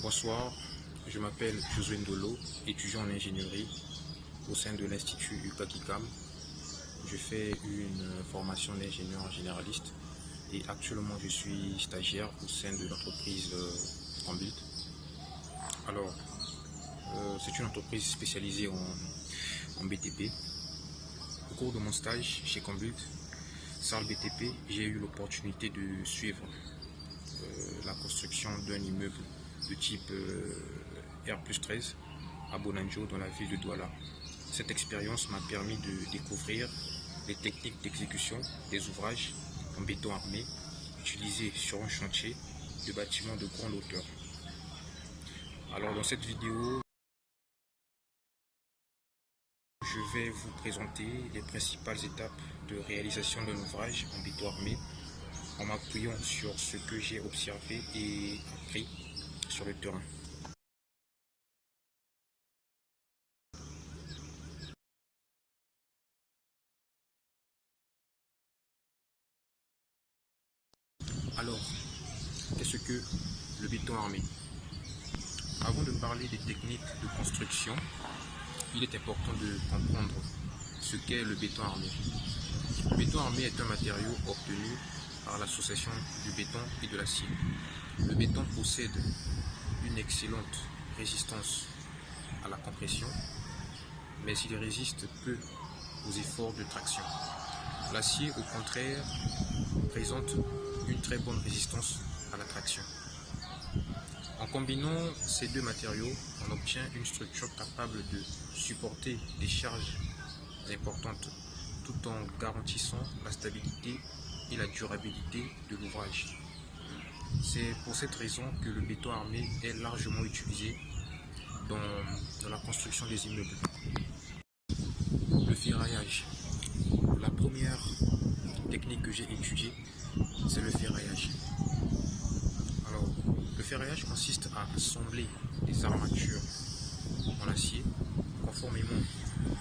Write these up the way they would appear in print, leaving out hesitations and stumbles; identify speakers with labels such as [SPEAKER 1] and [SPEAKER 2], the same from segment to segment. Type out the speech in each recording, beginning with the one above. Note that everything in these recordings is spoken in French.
[SPEAKER 1] Bonsoir, je m'appelle Josué Ndolo, étudiant en ingénierie au sein de l'Institut UCAKICAM. Je fais une formation d'ingénieur généraliste et actuellement je suis stagiaire au sein de l'entreprise Combult. Alors, c'est une entreprise spécialisée en BTP. Au cours de mon stage chez Combult, Salle BTP, j'ai eu l'opportunité de suivre la construction d'un immeuble de type R+13 à Bonanjo dans la ville de Douala. Cette expérience m'a permis de découvrir les techniques d'exécution des ouvrages en béton armé utilisés sur un chantier de bâtiments de grande hauteur. Alors dans cette vidéo, je vais vous présenter les principales étapes de réalisation d'un ouvrage en béton armé en m'appuyant sur ce que j'ai observé et appris sur le terrain. Alors, qu'est-ce que le béton armé? Avant de parler des techniques de construction, il est important de comprendre ce qu'est le béton armé. Le béton armé est un matériau obtenu par l'association du béton et de l'acier. Le béton possède une excellente résistance à la compression, mais il résiste peu aux efforts de traction. L'acier, au contraire, présente une très bonne résistance à la traction. En combinant ces deux matériaux, on obtient une structure capable de supporter des charges importantes tout en garantissant la stabilité et la durabilité de l'ouvrage. C'est pour cette raison que le béton armé est largement utilisé dans la construction des immeubles. Le ferraillage. La première technique que j'ai étudiée, c'est le ferraillage. Alors, le ferraillage consiste à assembler des armatures en acier conformément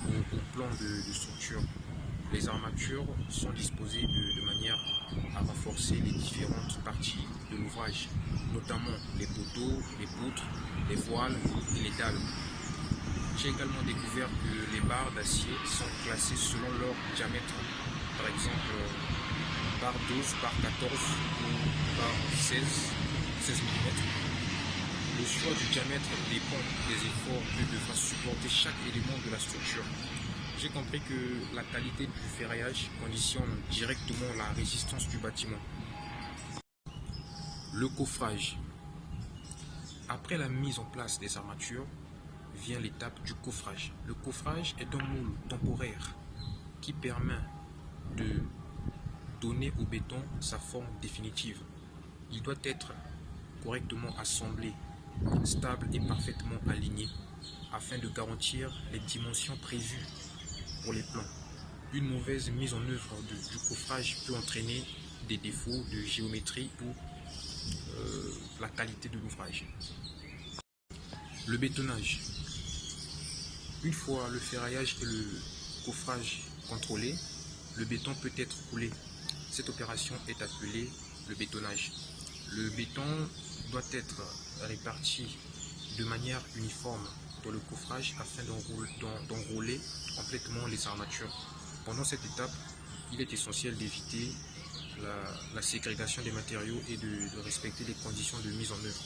[SPEAKER 1] au plan de structure. Les armatures sont disposées de manière à renforcer les différentes parties de l'ouvrage, notamment les poteaux, les poutres, les voiles et les dalles. J'ai également découvert que les barres d'acier sont classées selon leur diamètre, par exemple barre 12, barre 14 ou barre 16 mm. Le choix du diamètre dépend des efforts que devra supporter chaque élément de la structure. J'ai compris que la qualité du ferraillage conditionne directement la résistance du bâtiment. Le coffrage. Après la mise en place des armatures, vient l'étape du coffrage. Le coffrage est un moule temporaire qui permet de donner au béton sa forme définitive. Il doit être correctement assemblé, stable et parfaitement aligné afin de garantir les dimensions prévues pour les plans. Une mauvaise mise en œuvre du coffrage peut entraîner des défauts de géométrie ou la qualité de l'ouvrage. Le bétonnage. Une fois le ferraillage et le coffrage contrôlés, le béton peut être coulé. Cette opération est appelée le bétonnage. Le béton doit être réparti de manière uniforme dans le coffrage afin d'enrouler complètement les armatures. Pendant cette étape, il est essentiel d'éviter la ségrégation des matériaux et de respecter les conditions de mise en œuvre.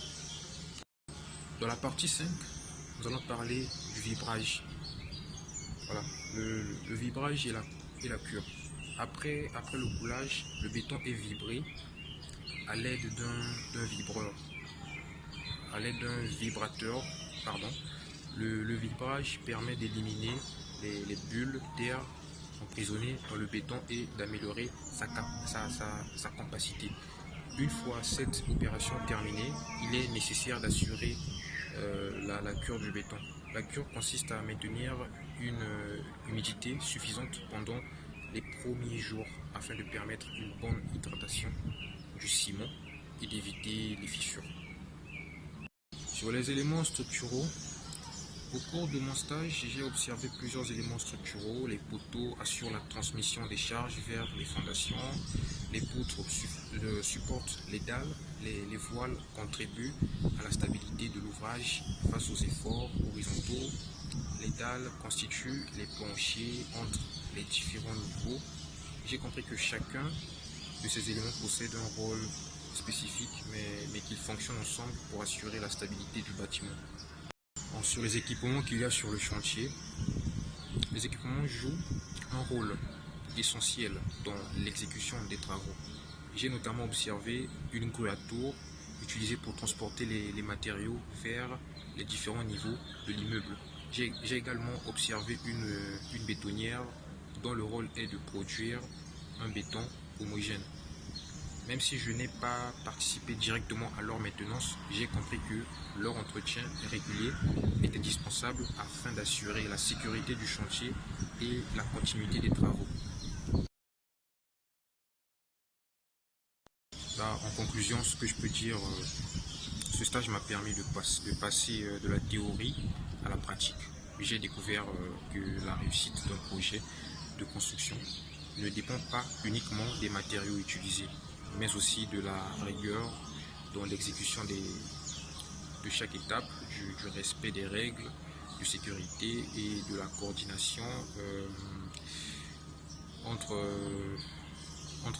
[SPEAKER 1] Dans la partie 5, nous allons parler du vibrage. Voilà, le vibrage et la cure. Après le coulage, le béton est vibré à l'aide d'un vibreur, à l'aide d'un vibrateur. Le vibrage permet d'éliminer les bulles d'air emprisonnées dans le béton et d'améliorer sa capacité. Une fois cette opération terminée, il est nécessaire d'assurer la cure du béton. La cure consiste à maintenir une humidité suffisante pendant les premiers jours afin de permettre une bonne hydratation du ciment et d'éviter les fissures. Sur les éléments structuraux, Au cours de mon stage, j'ai observé plusieurs éléments structuraux. Les poteaux assurent la transmission des charges vers les fondations. Les poutres supportent les dalles. Les voiles contribuent à la stabilité de l'ouvrage face aux efforts horizontaux. Les dalles constituent les planchers entre les différents niveaux. J'ai compris que chacun de ces éléments possède un rôle spécifique, mais qu'ils fonctionnent ensemble pour assurer la stabilité du bâtiment. Sur les équipements qu'il y a sur le chantier, les équipements jouent un rôle essentiel dans l'exécution des travaux. J'ai notamment observé une grue à tour utilisée pour transporter les matériaux vers les différents niveaux de l'immeuble. J'ai également observé une bétonnière dont le rôle est de produire un béton homogène. Même si je n'ai pas participé directement à leur maintenance, j'ai compris que leur entretien régulier est indispensable afin d'assurer la sécurité du chantier et la continuité des travaux. Là, en conclusion, ce que je peux dire, ce stage m'a permis de passer de la théorie à la pratique. J'ai découvert que la réussite d'un projet de construction ne dépend pas uniquement des matériaux utilisés, mais aussi de la rigueur dans l'exécution de chaque étape, du respect des règles de sécurité et de la coordination entre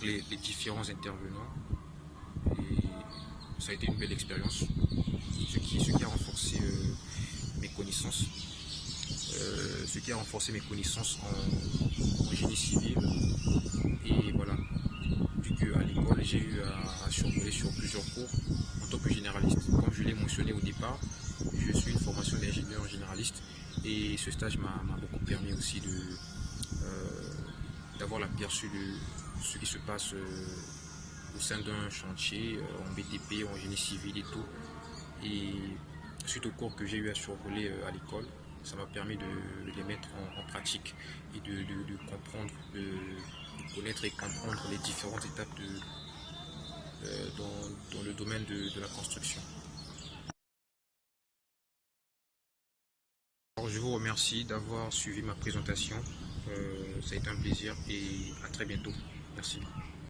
[SPEAKER 1] les différents intervenants. Et ça a été une belle expérience, ce qui a renforcé mes connaissances. Ce qui a renforcé mes connaissances en génie civil. Et voilà, vu qu'à l'école, j'ai eu à survoler sur plusieurs cours en tant que généraliste. Comme je l'ai mentionné au départ, je suis une formation d'ingénieur généraliste et ce stage m'a beaucoup permis aussi d'avoir l'aperçu de ce qui se passe au sein d'un chantier, en BTP, en génie civil et tout. Et suite aux cours que j'ai eu à survoler à l'école, ça m'a permis de les mettre en pratique et de comprendre, de connaître et comprendre les différentes étapes dans le domaine de la construction. Alors, je vous remercie d'avoir suivi ma présentation. Ça a été un plaisir et à très bientôt. Merci.